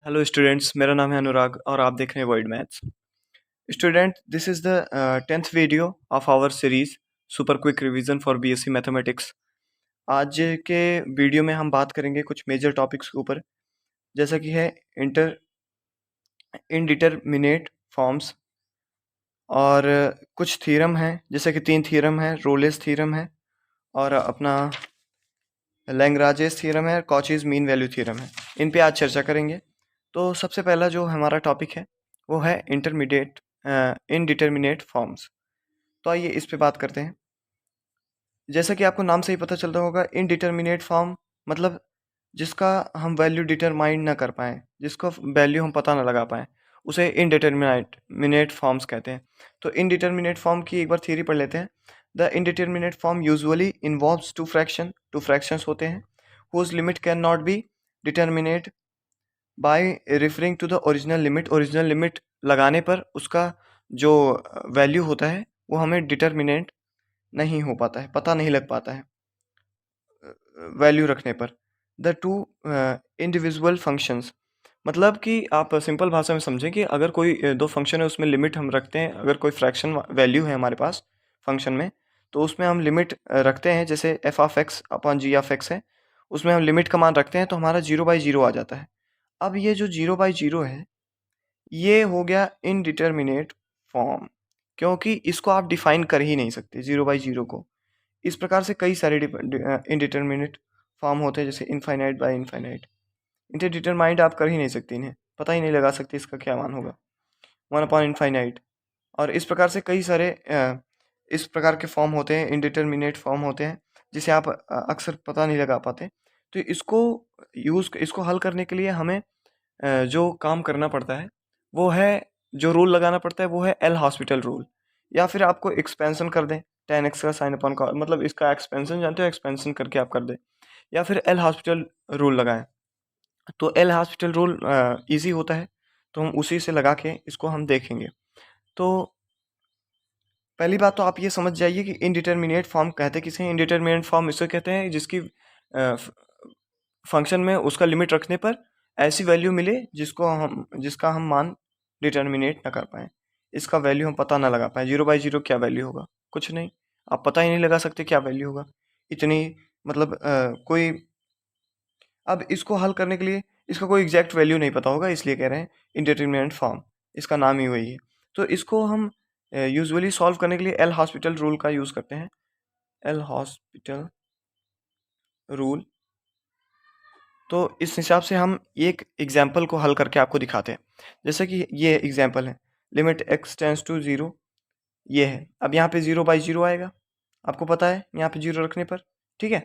Hello students, मेरा नाम है अनुराग और आप देख रहे हैं World Maths. Student, this is the 10th video of our series super quick revision for BSc mathematics. आज के वीडियो में हम बात करेंगे कुछ मेजर टॉपिक्स के ऊपर, जैसा कि है इंटर इनडिटरमिनेट फॉर्म्स और कुछ थ्योरम हैं, जैसे कि 3 थ्योरम है, रोलेस थ्योरम है और अपना लैग्रांजेस थ्योरम है, कॉचीज मीन वैल्यू थ्योरम है। इन पे आज चर्चा करेंगे। तो सबसे पहला जो हमारा टॉपिक है वो है इंटरमीडिएट इनडिटरमिनेट फॉर्म्स। तो आइए इस पे बात करते हैं। जैसा कि आपको नाम से ही पता चलता होगा, इनडिटरमिनेट फॉर्म मतलब जिसका हम वैल्यू डिटरमाइन ना कर पाएँ, जिसका वैल्यू हम पता ना लगा पाएँ, उसे इनडिटरमिनेट फॉर्म्स कहते हैं। तो इनडिटरमिनेट फॉर्म की एक बार थ्योरी पढ़ लेते हैं। The indeterminate form usually involves two fractions होते हैं whose limit can not be determinate by referring to the original limit. Original limit लगाने पर उसका जो वैल्यू होता है वो हमें डिटरमिनेट नहीं हो पाता है, पता नहीं लग पाता है वैल्यू रखने पर। द टू इंडिविजुअल फंक्शंस मतलब कि आप सिंपल भाषा में समझें कि अगर कोई दो फंक्शन है, उसमें लिमिट हम रखते हैं। अगर कोई फ्रैक्शन वैल्यू है हमारे पास फंक्शन में, तो उसमें हम लिमिट रखते हैं, जैसे F of X upon ji of X है, उसमें हम लिमिट का मान रखते हैं तो हमारा 0/0 आ जाता है। अब ये जो 0/0 है, ये हो गया इनडिटरमिनेट फॉर्म, क्योंकि इसको आप डिफाइन कर ही नहीं सकते 0/0 को। इस प्रकार से कई सारे इनडिटरमिनेट फॉर्म होते हैं, जैसे इनफाइनाइट बाय इनफाइनाइट। इंटरडिटरमाइंड आप कर ही नहीं सकते, इन्हें पता ही नहीं लगा सकते इसका क्या मान होगा, 1/इनफाइनाइट। और इस प्रकार से कई सारे इस प्रकार के फॉर्म होते हैं, इनडिटरमिनेट फॉर्म होते हैं, जिसे आप अक्सर पता नहीं लगा पाते। तो इसको हल करने के लिए हमें जो काम करना पड़ता है वो है, जो रूल लगाना पड़ता है वो है एल हॉस्पिटल रूल। या फिर आपको एक्सपेंशन कर दें, 10x का साइन अपॉन कॉस, मतलब इसका एक्सपेंशन जानते हो, एक्सपेंशन करके आप कर दें, या फिर एल हॉस्पिटल रूल लगाएं। तो एल हॉस्पिटल रूल ईजी होता है, तो हम उसी से लगा के इसको हम देखेंगे। तो पहली बात तो आप ये समझ जाइए कि इनडिटरमिनेट फॉर्म कहते किसे हैं। इनडिटरमिनेट फॉर्म इसे कहते हैं जिसकी फंक्शन में उसका लिमिट रखने पर ऐसी वैल्यू मिले जिसका हम मान डिटर्मिनेट ना कर पाएँ, इसका वैल्यू हम पता ना लगा पाएँ। 0/0 क्या वैल्यू होगा, कुछ नहीं, आप पता ही नहीं लगा सकते क्या वैल्यू होगा। इतनी मतलब कोई, अब इसको हल करने के लिए इसका कोई एग्जैक्ट वैल्यू नहीं पता होगा, इसलिए कह रहे हैं इंडिटरमिनेट फॉर्म, इसका नाम ही वही है। तो इसको हम यूजुअली सॉल्व करने के लिए एल हॉस्पिटल रूल का यूज़ करते हैं। L hospital rule. तो इस हिसाब से हम एक एग्जाम्पल को हल करके आपको दिखाते हैं। जैसे कि ये एग्जाम्पल है, लिमिट x टेंस टू 0, ये है। अब यहाँ पे 0/0 आएगा, आपको पता है यहाँ पे 0 रखने पर, ठीक है।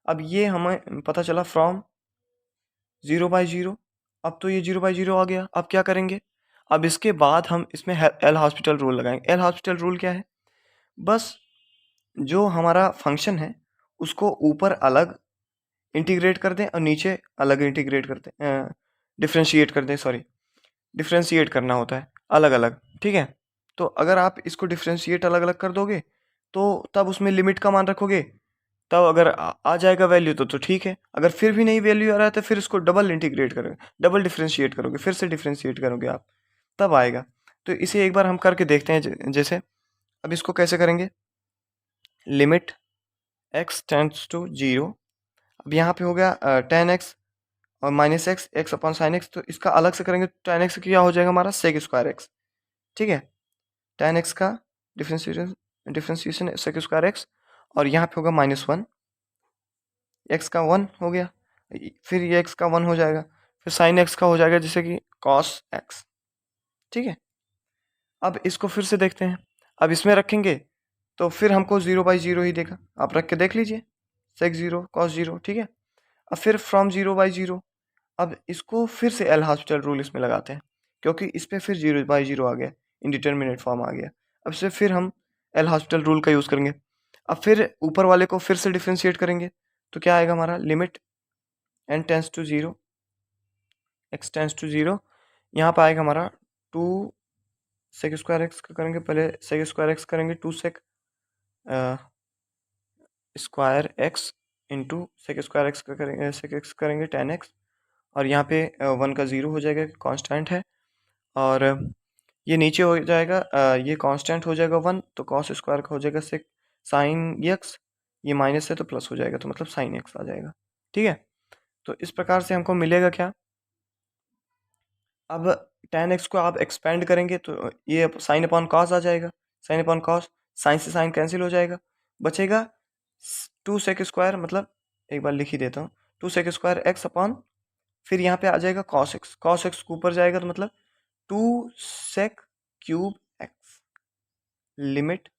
अब ये हमें पता चला फ्रॉम 0/0। अब तो ये 0/0 आ गया। अब क्या करेंगे, अब इसके बाद हम इसमें एल हॉस्पिटल रूल लगाएंगे। एल हॉस्पिटल रूल क्या है, बस जो हमारा फंक्शन है उसको ऊपर अलग इंटीग्रेट कर दें और नीचे अलग इंटीग्रेट कर दें, डिफ्रेंशिएट कर दें, सॉरी, डिफ्रेंशिएट करना होता है अलग अलग, ठीक है। तो अगर आप इसको डिफ्रेंशिएट अलग अलग कर दोगे तो तब उसमें लिमिट का मान रखोगे, तब अगर आ जाएगा वैल्यू तो ठीक है। अगर फिर भी नहीं वैल्यू आ रहा है तो फिर इसको डबल इंटीग्रेट करोगे, डबल डिफ्रेंशिएट करोगे, फिर से डिफ्रेंशिएट करोगे आप, तब आएगा। तो इसे एक बार हम करके देखते हैं। जैसे अब इसको कैसे करेंगे, लिमिट x टेंड्स टू 0। अब यहाँ पे हो गया 10x और minus x, x upon sine x. तो इसका अलग से करेंगे तो 10x क्या हो जाएगा हमारा, सेक स्क्वायर एक्स, ठीक है। 10x का डिफ्रेंशिएशन सेक स्क्वायर एक्स, और यहाँ पे होगा -1, एक्स का 1 हो गया, फिर ये एक्स का 1 हो जाएगा, फिर साइन एक्स का हो जाएगा जैसे कि कॉस एक्स, ठीक है। अब इसको फिर से देखते हैं। अब इसमें रखेंगे तो फिर हमको 0/0 ही देगा, आप रख के देख लीजिए, सेक 0 कॉस 0, ठीक है। अब फिर फ्रॉम 0/0, अब इसको फिर से एल हॉस्पिटल रूल इसमें लगाते हैं, क्योंकि इस पे फिर 0/0 आ गया, इनडिटरमिनेट फॉर्म आ गया। अब से फिर हम एल हॉस्पिटल रूल का यूज़ करेंगे। अब फिर ऊपर वाले को फिर से डिफ्रेंशिएट करेंगे तो क्या आएगा हमारा, limit N tends to 0, X tends to 0, यहाँ पर आएगा हमारा 2 सेक स्क्वायर एक्स का करेंगे, पहले सेक स्क्वायर एक्स करेंगे, 2 sec square X into sec square X का करेंगे, सेक एक्स करेंगे 10x, और यहाँ पे 1 का 0 हो जाएगा, कांस्टेंट है। और ये नीचे हो जाएगा, ये कांस्टेंट हो जाएगा 1, तो कॉस स्क्वायर का हो जाएगा सेक साइन एक्स, ये माइनस है तो प्लस हो जाएगा, तो मतलब साइन एक्स आ जाएगा। ठीक है, तो इस प्रकार से हमको मिलेगा क्या, अब tan x को आप एक्सपेंड करेंगे तो ये साइन अपॉन कॉस आ जाएगा, साइन अपॉन कॉस, साइन से साइन कैंसिल हो जाएगा, बचेगा 2 सेक स्क्वायर, मतलब एक बार लिख ही देता हूँ, 2 सेक स्क्वायर एक्स अपॉन, फिर यहाँ पे आ जाएगा कॉस एक्स, कॉस एक्स को ऊपर जाएगा तो मतलब 2 सेक क्यूब एक्स, लिमिट,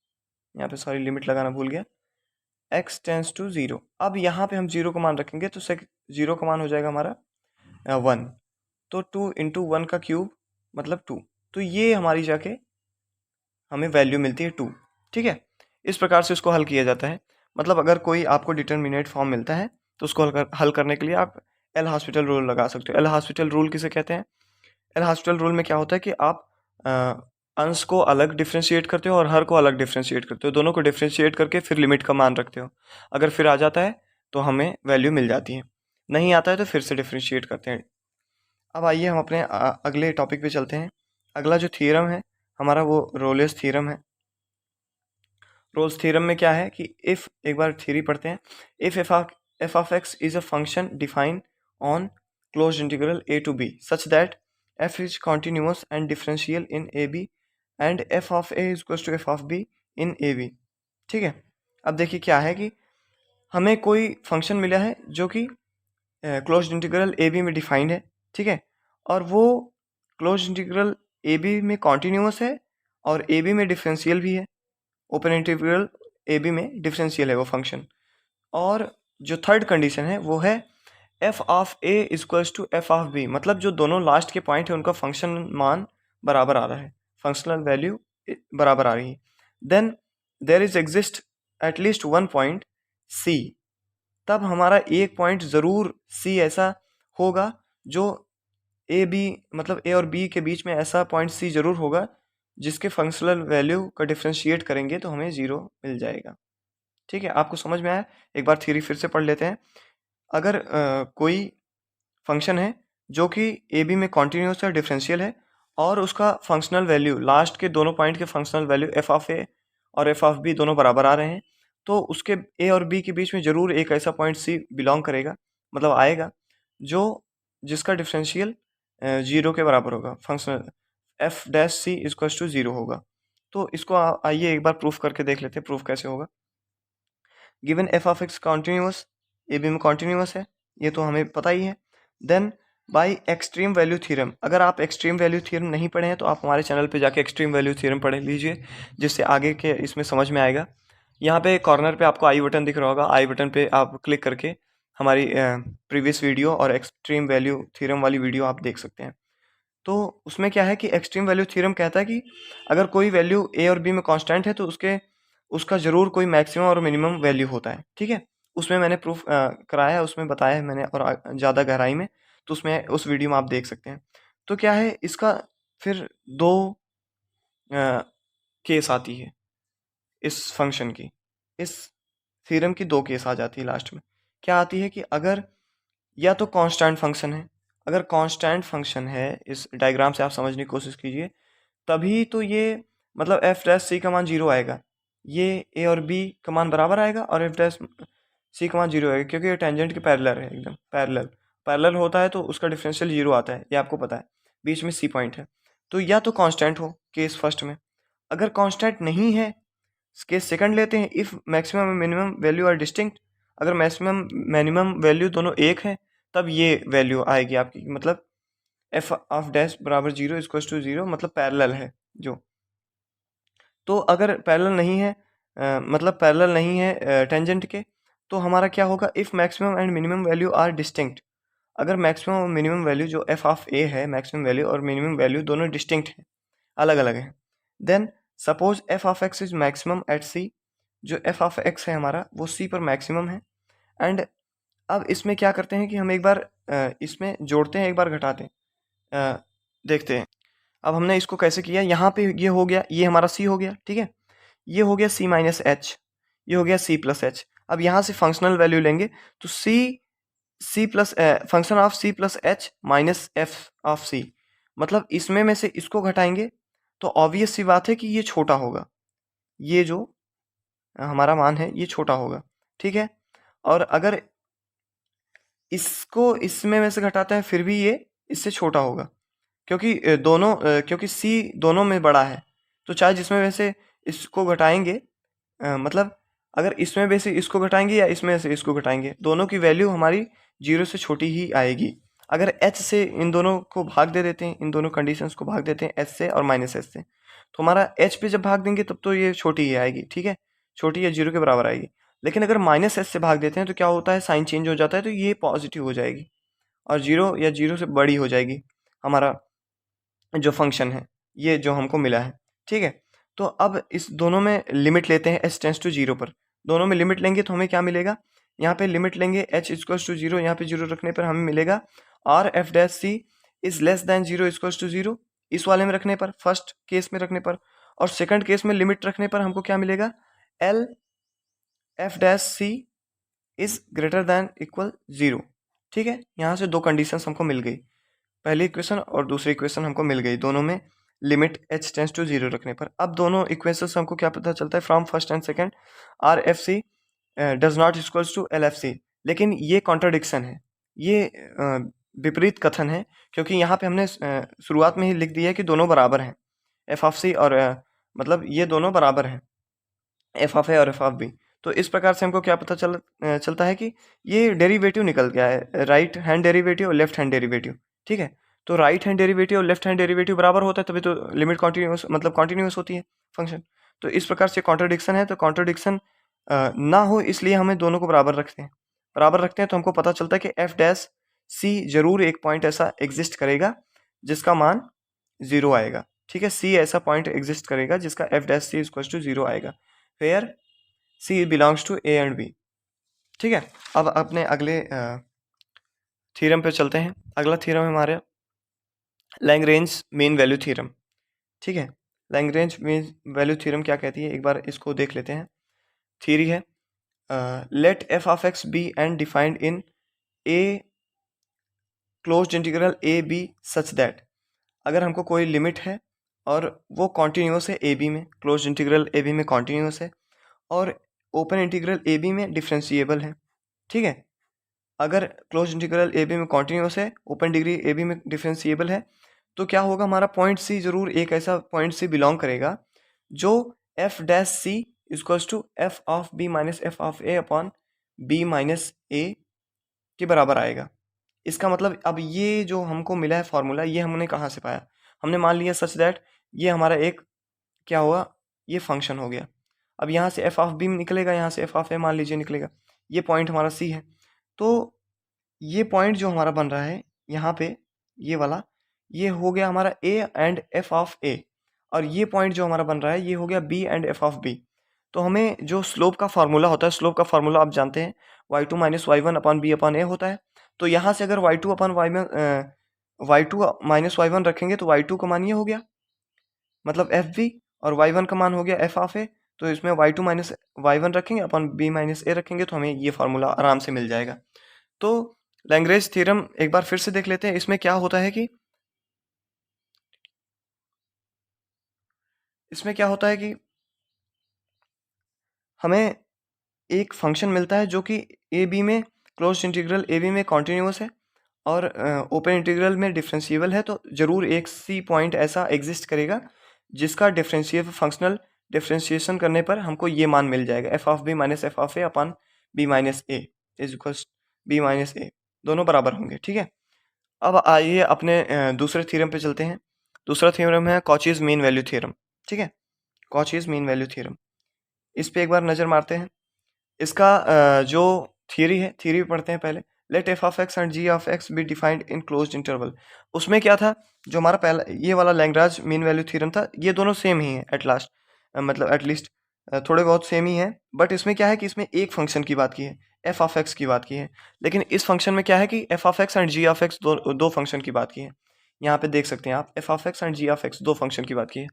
यहाँ पे सॉरी लिमिट लगाना भूल गया, x टेंस टू 0। अब यहाँ पे हम 0 का मान रखेंगे तो सेक 0 का मान हो जाएगा हमारा 1, तो 2 इंटू 1 का क्यूब मतलब 2, तो ये हमारी जाके हमें वैल्यू मिलती है 2। ठीक है, इस प्रकार से उसको हल किया जाता है। मतलब अगर कोई आपको डिटर्मिनेट फॉर्म मिलता है तो उसको हल करने के लिए आप एल हॉस्पिटल रूल लगा सकते हो। एल हॉस्पिटल रूल किसे कहते हैं? एल हॉस्पिटल रूल में क्या होता है कि आप अंश को अलग डिफ्रेंशिएट करते हो और हर को अलग डिफ्रेंशिएट करते हो, दोनों को डिफ्रेंशिएट करके फिर लिमिट का मान रखते हो। अगर फिर आ जाता है तो हमें वैल्यू मिल जाती है, नहीं आता है तो फिर से डिफ्रेंशिएट करते हैं। अब आइए हम अपने अगले टॉपिक पे चलते हैं। अगला जो थ्योरम है हमारा वो रोलेस थ्योरम है। रोल्स थ्योरम में क्या है कि इफ़, एक बार थ्योरी पढ़ते हैं, if F of x is a function defined on close integral a to b such that f is continuous and differential in ab and f of a is equals to f of b in ab। ठीक है, अब देखिए क्या है कि हमें कोई function मिला है जो कि क्लोज इंटीग्रल ए बी में डिफाइंड है। ठीक है, और वो क्लोज इंटीग्रल ए बी में कॉन्टीन्यूस है और ए बी में डिफरेंशियल भी है, ओपन इंटीग्रल ए बी में डिफरेंशियल है वो फंक्शन। और जो थर्ड कंडीशन है वो है F of A equals to F of B, मतलब जो दोनों लास्ट के पॉइंट है उनका फंक्शन मान बराबर आ रहा है, फंक्शनल वैल्यू बराबर आ रही है। Then there is exist at least one point C, तब हमारा एक पॉइंट ज़रूर सी ऐसा होगा जो ए बी, मतलब ए और बी के बीच में ऐसा पॉइंट सी ज़रूर होगा जिसके फंक्शनल वैल्यू का डिफ्रेंशिएट करेंगे तो हमें ज़ीरो मिल जाएगा। ठीक है, आपको समझ में आया? एक बार थ्योरी फिर से पढ़ लेते हैं। अगर कोई फंक्शन है जो कि ए बी में कॉन्टीन्यूस है, डिफरेंशियल है, और उसका फंक्शनल वैल्यू, लास्ट के दोनों पॉइंट के फंक्शनल वैल्यू एफ ऑफ ए और एफ ऑफ बी दोनों बराबर आ रहे हैं, तो उसके ए और बी के बीच में ज़रूर एक ऐसा पॉइंट सी बिलोंग करेगा, मतलब आएगा, जो जिसका डिफरेंशियल 0 के बराबर होगा, functional F dash C equals to 0 होगा। तो इसको आइए एक बार प्रूफ करके देख लेते हैं, प्रूफ कैसे होगा। Given F of X continuous, A B में कॉन्टीन्यूस है, ये तो हमें पता ही है। Then by extreme value theorem, अगर आप एक्सट्रीम वैल्यू थ्योरम नहीं पढ़े हैं तो आप हमारे चैनल पे जाके एक्सट्रीम वैल्यू थ्योरम पढ़ लीजिए, जिससे आगे के इसमें समझ में आएगा। यहाँ पे कॉर्नर पे आपको आई बटन दिख रहा होगा, आई बटन पे आप क्लिक करके हमारी प्रीवियस वीडियो और एक्सट्रीम वैल्यू थ्योरम वाली वीडियो आप देख सकते हैं। तो उसमें क्या है कि एक्सट्रीम वैल्यू थ्योरम कहता है कि अगर कोई वैल्यू ए और बी में कांस्टेंट है तो उसका ज़रूर कोई मैक्सिमम और मिनिमम वैल्यू होता है। ठीक है, उसमें मैंने प्रूफ कराया है, उसमें बताया है मैंने, और ज़्यादा गहराई में, तो उसमें उस वीडियो में आप देख सकते हैं। तो क्या है इसका, फिर दो केस आती है इस फंक्शन की, इस थ्योरम की दो केस आ जाती है लास्ट में। क्या आती है कि अगर या तो कांस्टेंट फंक्शन है, अगर कांस्टेंट फंक्शन है, इस डायग्राम से आप समझने की कोशिश कीजिए, तभी तो ये मतलब एफ डैश सी का मान 0 आएगा, ये ए और बी का मान बराबर आएगा और एफ डैश सी का मान 0 आएगा, क्योंकि ये टेंजेंट के पैरेलल है, एकदम पैरेलल। पैरेलल होता है तो उसका डिफरेंशियल 0 आता है, ये आपको पता है, बीच में सी पॉइंट है। तो या तो कांस्टेंट हो केस फर्स्ट में, अगर कांस्टेंट नहीं है केस सेकंड लेते हैं, इफ़ मैक्सिमम और मिनिमम वैल्यू आर डिस्टिंक्ट, अगर मैक्सिमम मिनिमम वैल्यू दोनों एक है तब ये वैल्यू आएगी आपकी, मतलब एफ ऑफ डैश बराबर 0 इक्वल्स टू 0, मतलब पैरेलल है जो। तो अगर पैरेलल नहीं है मतलब पैरेलल नहीं है टेंजेंट के, तो हमारा क्या होगा, if maximum and minimum value are distinct, अगर मैक्सिमम और मिनिमम वैल्यू जो एफ ऑफ ए है, मैक्सिमम वैल्यू और मिनिमम वैल्यू दोनों डिस्टिंक्ट हैं, अलग अलग हैं, then suppose F of X is maximum at C, जो एफ ऑफ एक्स है हमारा वो सी पर मैक्सिमम है। एंड अब इसमें क्या करते हैं कि हम एक बार इसमें जोड़ते हैं, एक बार घटाते हैं, देखते हैं। अब हमने इसको कैसे किया, यहाँ पे ये हो गया, ये हमारा सी हो गया, ठीक है, ये हो गया सी माइनस एच, ये हो गया सी प्लस एच। अब यहाँ से फंक्शनल वैल्यू लेंगे तो C C plus function of C plus H minus F of C, मतलब इसमें में से इसको घटाएंगे तो ऑब्वियस सी बात है कि ये छोटा होगा, ये जो हमारा मान है ये छोटा होगा, ठीक है। और अगर इसको इसमें में से घटाते हैं फिर भी ये इससे छोटा होगा, क्योंकि क्योंकि सी दोनों में बड़ा है, तो चाहे जिसमें वैसे इसको घटाएंगे मतलब अगर इसमें वैसे इसको घटाएंगे या इसमें से इसको घटाएंगे, दोनों की वैल्यू हमारी 0 से छोटी ही आएगी। अगर h से इन दोनों को भाग दे देते हैं, इन दोनों कंडीशंस को भाग देते हैं h से और माइनस एच से, तो हमारा h पे जब भाग देंगे तब तो ये छोटी ही आएगी, ठीक है, छोटी या 0 के बराबर आएगी। लेकिन अगर माइनस एच से भाग देते हैं तो क्या होता है, साइन चेंज हो जाता है, तो ये पॉजिटिव हो जाएगी और 0 या 0 से बड़ी हो जाएगी हमारा जो फंक्शन है, ये जो हमको मिला है, ठीक है। तो अब इस दोनों में लिमिट लेते हैं h टेंस टू 0 पर, दोनों में लिमिट लेंगे तो हमें क्या मिलेगा, यहाँ पे लिमिट लेंगे h इक्वल्स टू 0, यहाँ पे 0 रखने पर हमें मिलेगा R F dash C is less than 0 equals to 0, इस वाले में रखने पर, फर्स्ट केस में रखने पर, और सेकंड केस में लिमिट रखने पर हमको क्या मिलेगा, L F dash C is greater than equal 0, ठीक है। यहाँ से दो कंडीशंस हमको मिल गई, पहली इक्वेशन और दूसरी इक्वेशन हमको मिल गई, दोनों में लिमिट h टेंस टू 0 रखने पर। अब दोनों इक्वेशंस हमको क्या पता चलता है, from first and second R F C does not equals to L F C, लेकिन ये कॉन्ट्राडिक्शन है, ये विपरीत कथन है, क्योंकि यहाँ पे हमने शुरुआत में ही लिख दिया है कि दोनों बराबर हैं, एफ ऑफ सी और मतलब ये दोनों बराबर हैं, एफ ऑफ ए और एफ ऑफ बी। तो इस प्रकार से हमको क्या पता चलता है कि ये डेरिवेटिव निकल गया है, राइट हैंड डेरिवेटिव और लेफ्ट हैंड डेरिवेटिव, ठीक है। तो राइट हैंड डेरिवेटिव और लेफ्ट हैंड डेरिवेटिव बराबर होता है तभी तो लिमिट कॉन्टिन्यूस मतलब कॉन्टिन्यूस होती है फंक्शन। तो इस प्रकार से कॉन्ट्रडिक्शन है, तो कॉन्ट्रडिक्शन ना हो इसलिए हमें दोनों को बराबर रखते हैं तो हमको पता चलता है कि एफ डैश सी जरूर एक पॉइंट ऐसा एग्जिस्ट करेगा जिसका मान 0 आएगा, ठीक है। सी ऐसा पॉइंट एग्जिस्ट करेगा जिसका F dash C equal to 0 आएगा, where C belongs to A and B, ठीक है। अब अपने अगले थ्योरम पे चलते हैं। अगला थ्योरम है हमारे लैग्रेंज मीन वैल्यू थ्योरम, ठीक है। लैग्रेंज मीन वैल्यू थ्योरम क्या कहती है, एक बार इसको देख लेते हैं। थ्योरी है let F of X be and defined in a closed integral A B such that, अगर हमको कोई लिमिट है और वो कॉन्टिन्यूस है ए बी में, क्लोज्ड इंटीग्रल ए बी में कॉन्टिन्यूस है और ओपन इंटीग्रल ए बी में डिफरेंशिएबल है, ठीक है। अगर क्लोज इंटीग्रल ए बी में कॉन्टिन्यूस है, ओपन डिग्री ए बी में डिफरेंशिएबल है, तो क्या होगा, हमारा पॉइंट सी जरूर एक ऐसा पॉइंट सी बिलोंग करेगा जो F dash C equals to F of B minus F of A upon B minus A के बराबर आएगा। इसका मतलब अब ये जो हमको मिला है फॉर्मूला, ये हमने कहाँ से पाया, हमने मान लिया सच दैट ये हमारा एक क्या हुआ, ये फंक्शन हो गया। अब यहाँ से एफ ऑफ बी निकलेगा, यहाँ से एफ ऑफ ए मान लीजिए निकलेगा, ये पॉइंट हमारा सी है। तो ये पॉइंट जो हमारा बन रहा है यहाँ पे, ये वाला, ये हो गया हमारा ए एंड एफ ऑफ ए, और ये पॉइंट जो हमारा बन रहा है ये हो गया B and F of B. तो हमें जो स्लोप का फार्मूला होता है, स्लोप का फार्मूला आप जानते हैं, Y two minus Y one upon B upon A होता है। तो यहाँ से अगर Y two upon Y two minus Y one रखेंगे तो वाई टू का मान ये हो गया, मतलब एफ बी, और वाई वन का मान हो गया एफ ऑफ ए। तो इसमें Y two minus Y one रखेंगे अपन बी माइनस ए रखेंगे तो हमें ये फार्मूला आराम से मिल जाएगा। तो लैग्रेंज थ्योरम एक बार फिर से देख लेते हैं। इसमें क्या होता है कि हमें एक फंक्शन मिलता है जो कि ए बी में क्लोज इंटीग्रल ए बी में कॉन्टिन्यूस है और ओपन इंटीग्रल में डिफरेंशिएबल है, तो ज़रूर एक सी पॉइंट ऐसा एग्जिस्ट करेगा जिसका फंक्शनल डिफरेंशिएशन करने पर हमको ये मान मिल जाएगा, F of B minus F of A upon B minus A is equals B minus A, दोनों बराबर होंगे, ठीक है। अब आइए अपने दूसरे थ्योरम पे चलते हैं। दूसरा थ्योरम है कॉचीज मीन वैल्यू थ्योरम, ठीक है। कॉचीज मीन वैल्यू थ्योरम, इस पे एक बार नज़र मारते हैं। इसका जो थ्योरी है, थ्योरी पढ़ते हैं पहले। Let F of X and G of X be defined in closed interval. उसमें क्या था, जो हमारा पहला ये वाला लैग्रांज मीन वैल्यू थ्योरम था, ये दोनों सेम ही है एट लास्ट, मतलब एटलीस्ट थोड़े बहुत सेम ही है। बट इसमें क्या है कि इसमें एक फंक्शन की बात की है, एफ ऑफ एक्स की बात की है, लेकिन इस फंक्शन में क्या है कि F of X and G of X दो फंक्शन की बात की है। यहाँ पे देख सकते हैं आप, F of X and G of X दो फंक्शन की बात की है।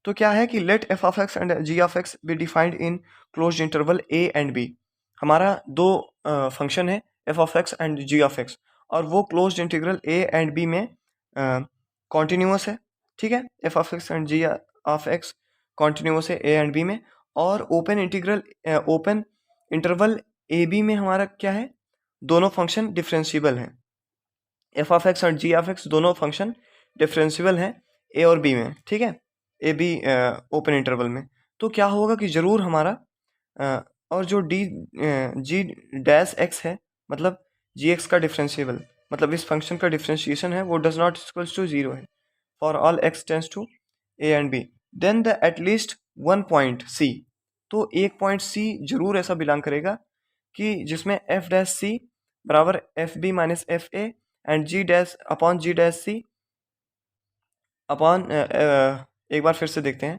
तो क्या है कि let F of X and G of X be defined in closed interval A and B. हमारा दो फंक्शन है F of X and G of X, और वो closed integral A and B में कॉन्टिन्यूस है, ठीक है। F of X and G of X continuous है ए एंड बी में, और open integral open interval A B में हमारा क्या है, दोनों फंक्शन डिफरेंशिएबल हैं। एफ ऑफ एक्स और जी ऑफ एक्स दोनों फंक्शन डिफरेंशिएबल हैं ए और बी में, ठीक है, ए बी ओपन इंटरवल में। तो क्या होगा कि ज़रूर हमारा और जो डी जी डैश एक्स है, मतलब जी एक्स का डिफरेंशिएबल, मतलब इस फंक्शन का डिफरेंशिएशन है, वो does not equals to zero है for all x tends to A and b, then the at least one point c. तो एक पॉइंट सी जरूर ऐसा बिलोंग करेगा कि जिसमें एफ डैश सी बराबर f b minus f a and g dash upon g dash c upon एक बार फिर से देखते हैं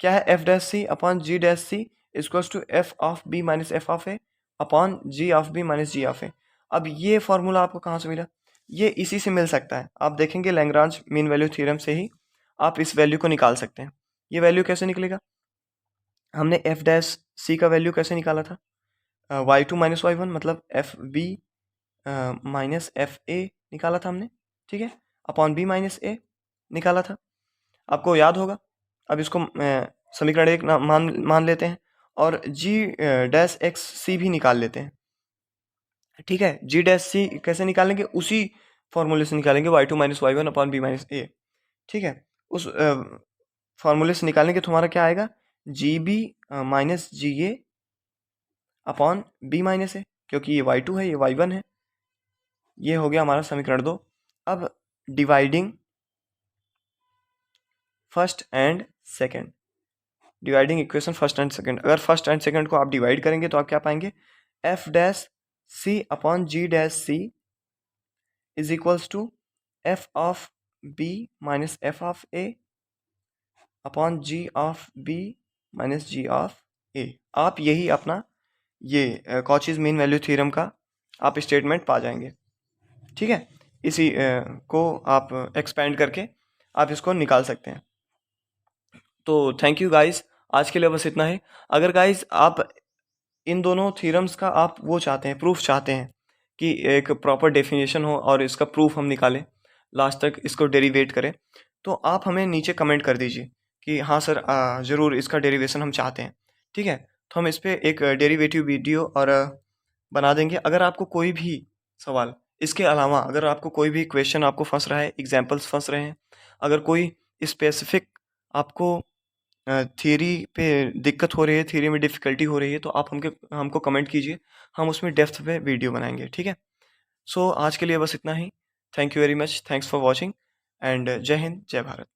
क्या है, f dash c upon g dash C equals to F of B minus F of A upon ji of B minus g of a. अब ये फॉर्मूला आपको कहाँ से मिला, ये इसी से मिल सकता है, आप देखेंगे लैग्रांज मीन वैल्यू थ्योरम से ही आप इस वैल्यू को निकाल सकते हैं। ये वैल्यू कैसे निकलेगा, हमने एफ डैश सी का वैल्यू कैसे निकाला था, y two minus Y one, मतलब F b minus f a निकाला था हमने, ठीक है, अपॉन बी माइनस ए निकाला था, आपको याद होगा। अब इसको समीकरण एक मान लेते हैं, और जी डैश एक्स सी भी निकाल लेते हैं, ठीक है। जी डैश सी कैसे निकालेंगे, उसी फॉर्मूले से निकालेंगे, y two minus Y one upon B minus a, ठीक है। उस फॉर्मूले से निकालेंगे तो हमारा क्या आएगा, जी बी माइनस जी ए अपॉन बी माइनस ए, क्योंकि ये वाई टू है ये वाई वन है। ये हो गया हमारा समीकरण 2। अब dividing first and second, dividing equation first and second, अगर फर्स्ट एंड सेकंड को आप डिवाइड करेंगे तो आप क्या पाएंगे, f dash c upon g dash C is equals to F of B minus F of A upon ji of B minus g of a. आप यही अपना ये कॉचीज मीन वैल्यू थ्योरम का आप स्टेटमेंट पा जाएंगे, ठीक है। इसी को आप एक्सपेंड करके आप इसको निकाल सकते हैं। तो थैंक यू गाइस, आज के लिए बस इतना ही। अगर गाइस आप इन दोनों थ्योरम्स का आप वो चाहते हैं, प्रूफ चाहते हैं कि एक प्रॉपर डेफिनेशन हो और इसका प्रूफ हम निकालें, लास्ट तक इसको डेरिवेट करें, तो आप हमें नीचे कमेंट कर दीजिए कि हाँ सर ज़रूर इसका डेरिवेशन हम चाहते हैं, ठीक है। तो हम इस पर एक डेरिवेटिव वीडियो और बना देंगे। अगर आपको कोई भी सवाल, इसके अलावा अगर आपको कोई भी क्वेश्चन आपको फंस रहा है, एग्जाम्पल्स फंस रहे हैं, अगर कोई स्पेसिफिक आपको थियरी पे दिक्कत हो रही है, थियरी में डिफ़िकल्टी हो रही है, तो आप हमको कमेंट कीजिए, हम उसमें डेप्थ पे वीडियो बनाएंगे, ठीक है। सो आज के लिए बस इतना ही। Thank you very much, thanks for watching and जय हिंद जय भारत।